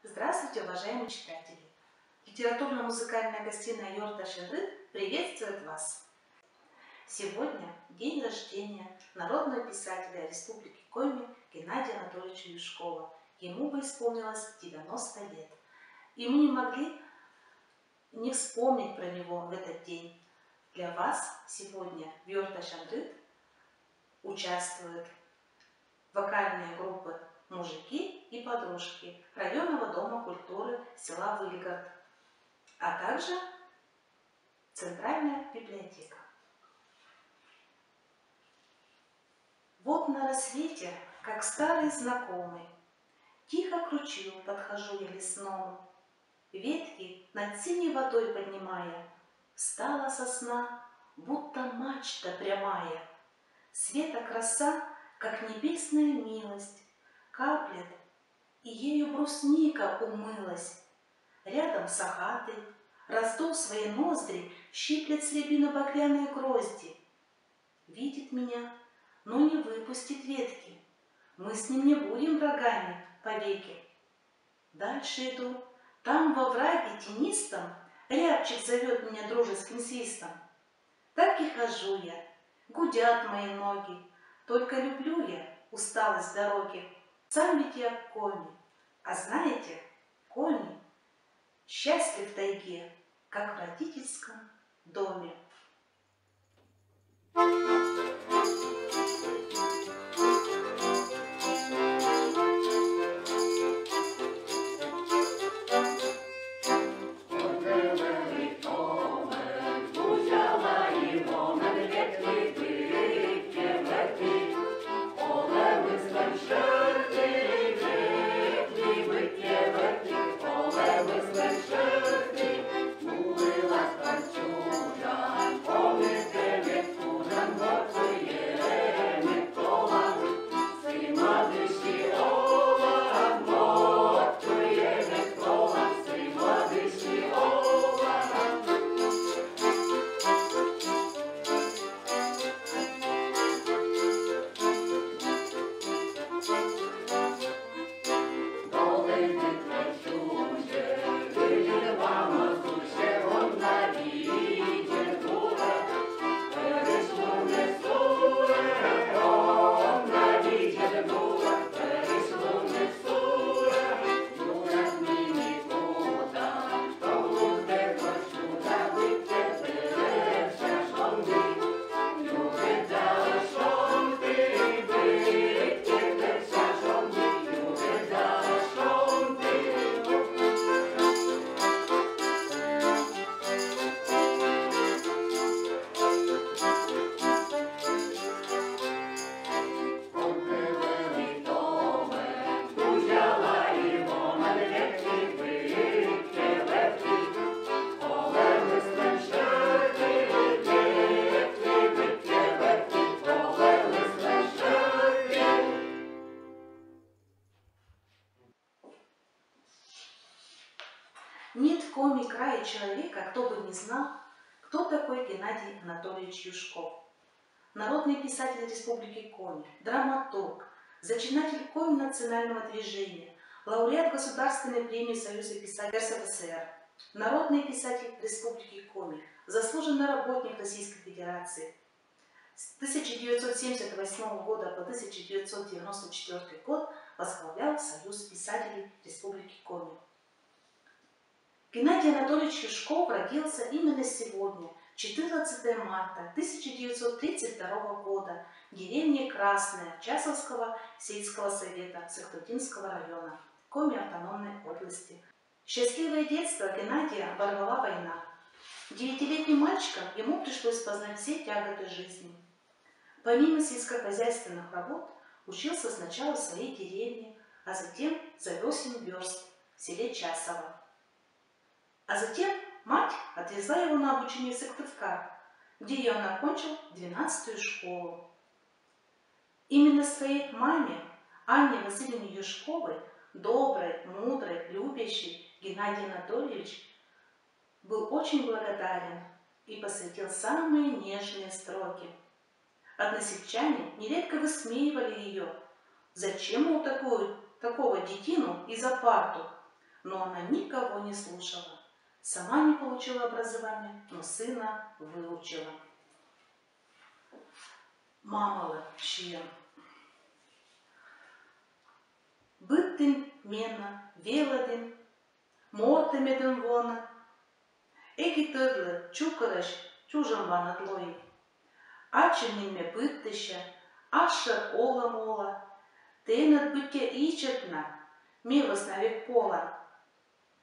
Здравствуйте, уважаемые читатели! Литературно-музыкальная гостиная Йорта Шенрыт приветствует вас! Сегодня день рождения народного писателя Республики Коми Геннадия Анатольевича Юшкова. Ему бы исполнилось 90 лет. И мы не могли не вспомнить про него в этот день. Для вас сегодня в Йорта Шенрыт участвуют вокальные группы «Мужики и подружки» районного дома культуры села Выльгард, а также Центральная библиотека. Вот на рассвете, как старый знакомый, тихо к ручью подхожу я лесному, ветки над синей водой поднимая, встала сосна, будто мачта прямая. Света краса, как небесная милость, каплет, и ею брусника умылась. Рядом сахаты, раздув свои ноздри, щиплет с рябины багряные грозди. Видит меня, но не выпустит ветки. Мы с ним не будем врагами повеки. Дальше иду, там во враге тенистом рябчик зовет меня дружеским свистом. Так и хожу я, гудят мои ноги, только люблю я усталость дороги. Сам ведь я Коми, а знаете, Коми счастлив в тайге, как в родительском доме. Нет в Коми крае человека, кто бы не знал, кто такой Геннадий Анатольевич Юшков. Народный писатель Республики Коми, драматург, зачинатель Коми национального движения, лауреат Государственной премии Союза писателей РСФСР, народный писатель Республики Коми, заслуженный работник Российской Федерации. С 1978 года по 1994 год возглавлял Союз писателей Республики Коми. Геннадий Анатольевич Юшков родился именно сегодня, 14 марта 1932 года, в деревне Красная Часовского сельского совета Сахтутинского района, Коми автономной области. Счастливое детство Геннадия оборвала война. 9-летним мальчиком ему пришлось познать все тяготы жизни. Помимо сельскохозяйственных работ, учился сначала в своей деревне, а затем за 8 верст в селе Часово. А затем мать отвезла его на обучение в Сыктывкар, где он окончил 12-ю школу. Именно своей маме, Анне Васильевне Юшковой, доброй, мудрой, любящей, Геннадий Анатольевич был очень благодарен и посвятил самые нежные строки. Односельчане нередко высмеивали ее. Зачем ему такого детину и за парту? но она никого не слушала. Сама не получила образования, но сына выучила. Мамалы шиен. Быттин мена, веладин, мортемеден вона, эки тырлы чукарыш чужым ванатлой. Ачынниме пыттыща, ашыр ола-мола, тенет бытте ичетна, мевыс навек пола.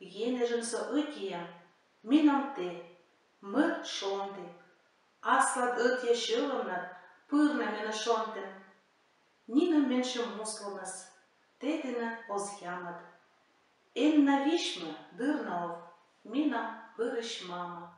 Енежынсо ытием, минам те, мыр шонды, аслат ытье шылымнат, пырна мені шонтын. Нина менше муслымыз, тетіні оз'ямад. Эн навишмы дырнаов, минам вырыш мама.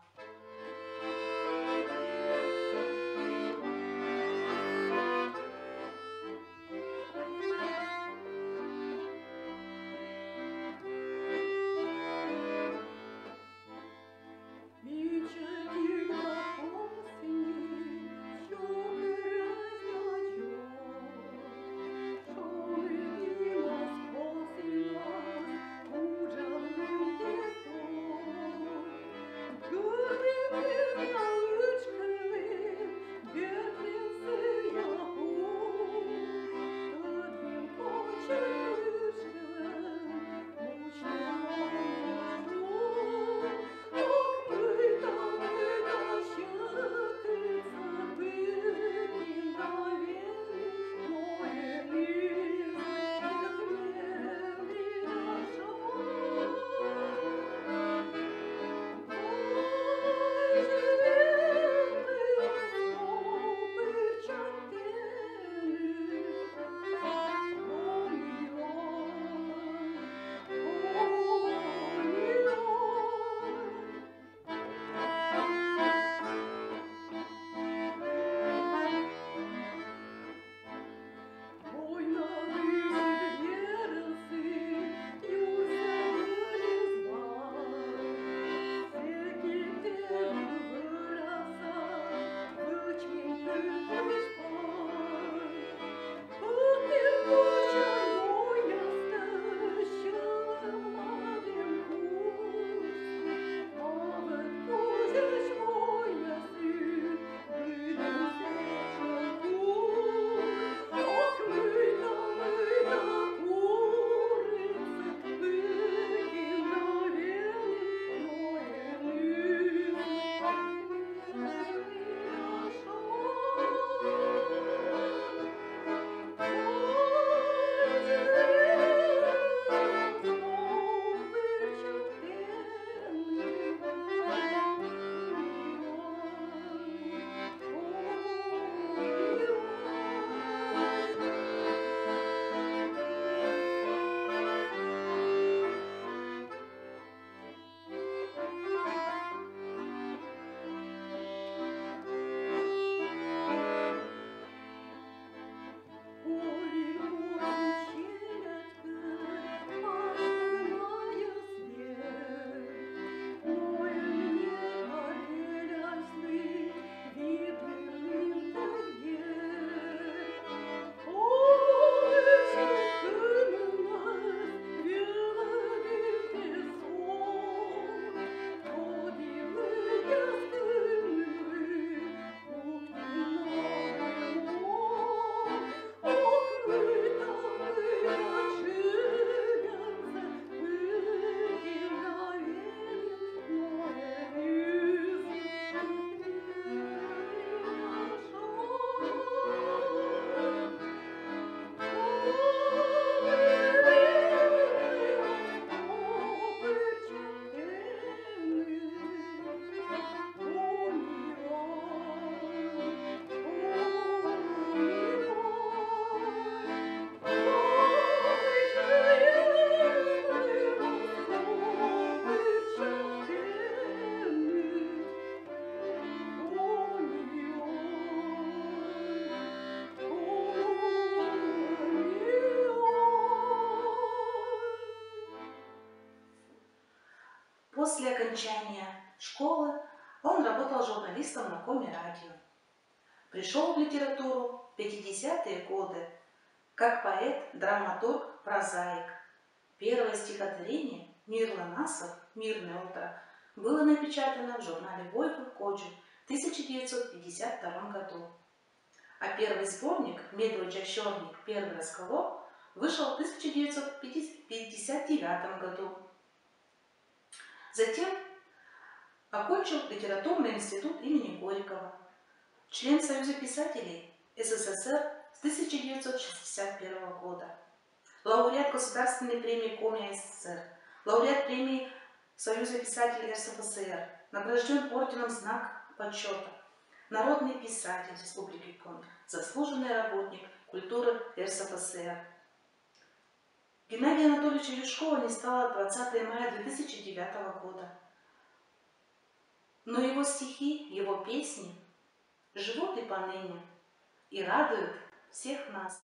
После окончания школы он работал журналистом на Коми радио. Пришел в литературу в 50-е годы как поэт, драматург, прозаик. Первое стихотворение «Мир Ланасов. Мирное утро» было напечатано в журнале «Войвод Коджу» в 1952 году. А первый сборник «Медведь Черник. Первый разговор» вышел в 1959 году. Затем окончил литературный институт имени Горького, член Союза писателей СССР с 1961 года, лауреат Государственной премии Коми СССР, лауреат премии Союза писателей РСФСР, награжден орденом «Знак почета», народный писатель Республики Коми, заслуженный работник культуры РСФСР. Геннадия Анатольевича Юшкова не стало 20 мая 2009 года. Но его стихи, его песни живут и поныне и радуют всех нас.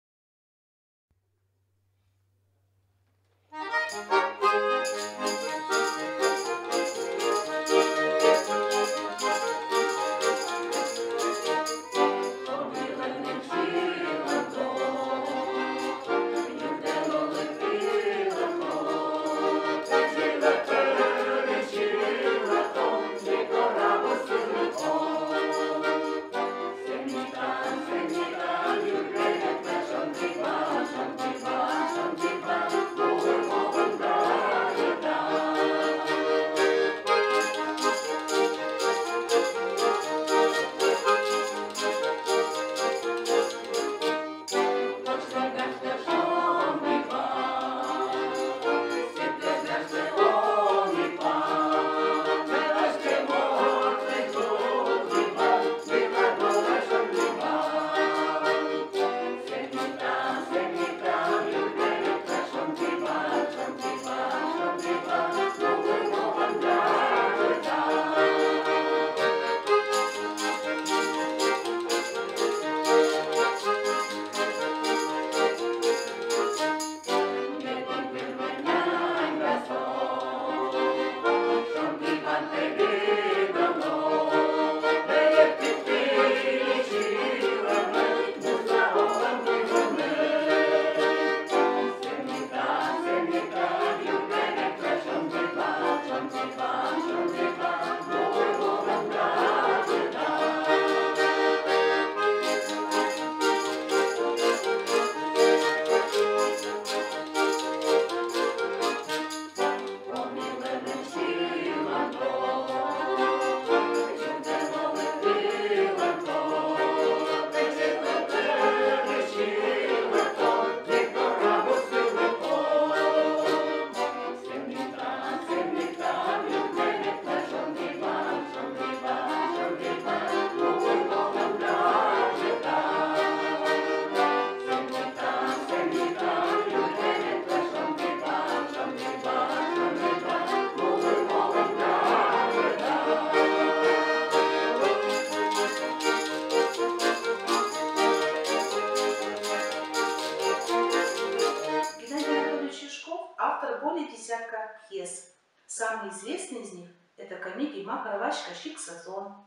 Более десятка пьес. Самые известные из них – это комедии «Макаровачка Шик Сазон»,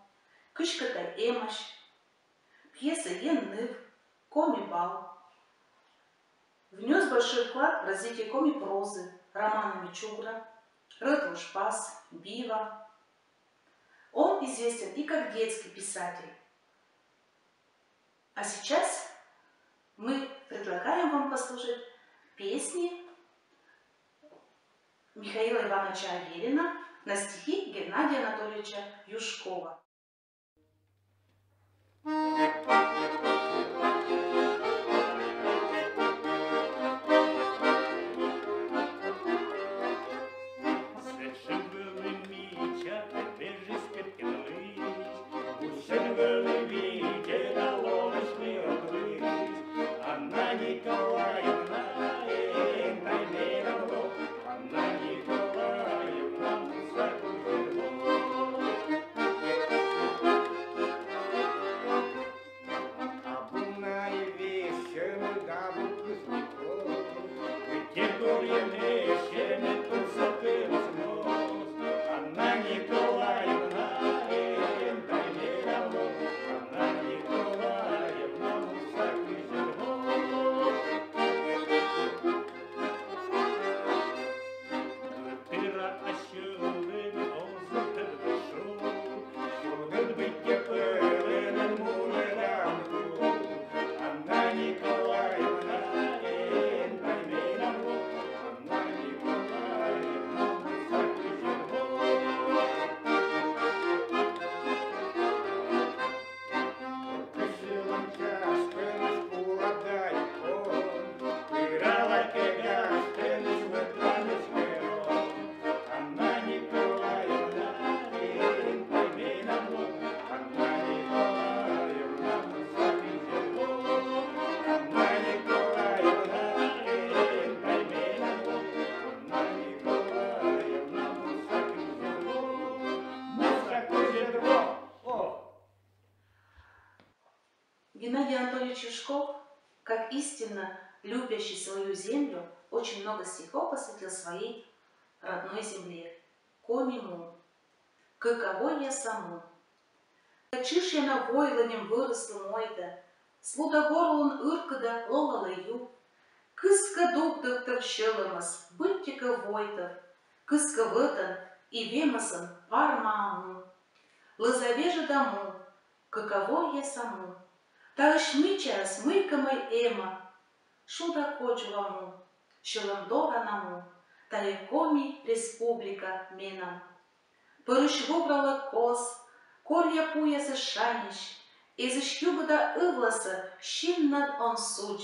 «Кышката Эмаш», пьеса «Енныр», «Коми-бал». Внес большой вклад в развитие коми-прозы романа Мичугра, «Рытлушпас», «Бива». Он известен и как детский писатель. А сейчас мы предлагаем вам послушать песни Михаила Ивановича Аверина на стихи Геннадия Анатольевича Юшкова. Григорий Чушков, как истинно любящий свою землю, очень много стихов посвятил своей родной земле. Комиму, каково я саму. Чиш я на войланем вырасту мойда, слудогорлун ыркада лолалаю, кыска доктор щеломас, быттика войтов, кыска вытан и вемасан пармааму. Лызавежа дому, каково я саму. Таш мичас мыкамай эма, шуда кочваму, щеландора наму, таекоми республика менам. Пырыш выбрала кос, корья пуяса шаниш, из щубада ывласа щимнад он суч.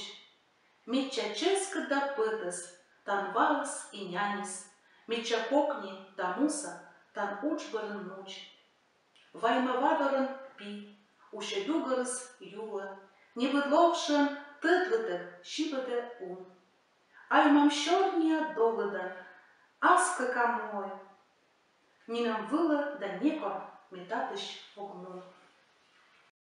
Митча ческа да пытас, тан валас и нянис, митча кокни да муса, тан учбаран муч. Ваймавадоран пи, уша югарас юла, не выдловшен тытлыды щибаде ум. Аймам щорния довыдан, аска камой, Нинам выла да некор метатыш огну.